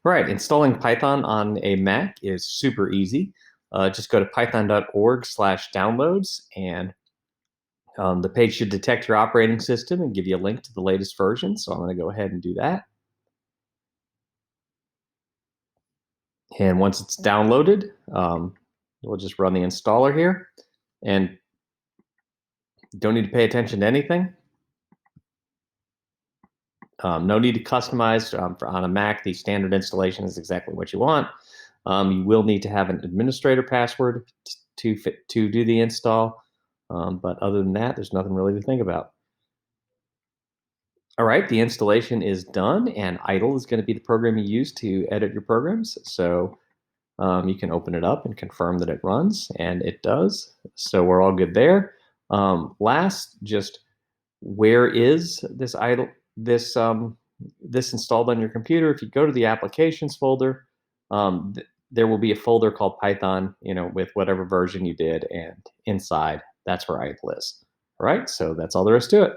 Right, installing Python on a Mac is super easy. Just go to python.org/downloads, and the page should detect your operating system and give you a link to the latest version. So I'm going to go ahead and do that. And once it's downloaded, we'll just run the installer here. And don't need to pay attention to anything. No need to customize on a Mac. The standard installation is exactly what you want. You will need to have an administrator password to do the install. But other than that, there's nothing really to think about. All right, the installation is done, and idle is going to be the program you use to edit your programs. So you can open it up and confirm that it runs, and it does. So we're all good there. Last, just where is this idle? This installed on your computer? If you go to the applications folder, there will be a folder called Python, with whatever version you did, and inside that's where idle is. All right, so that's all there is to it.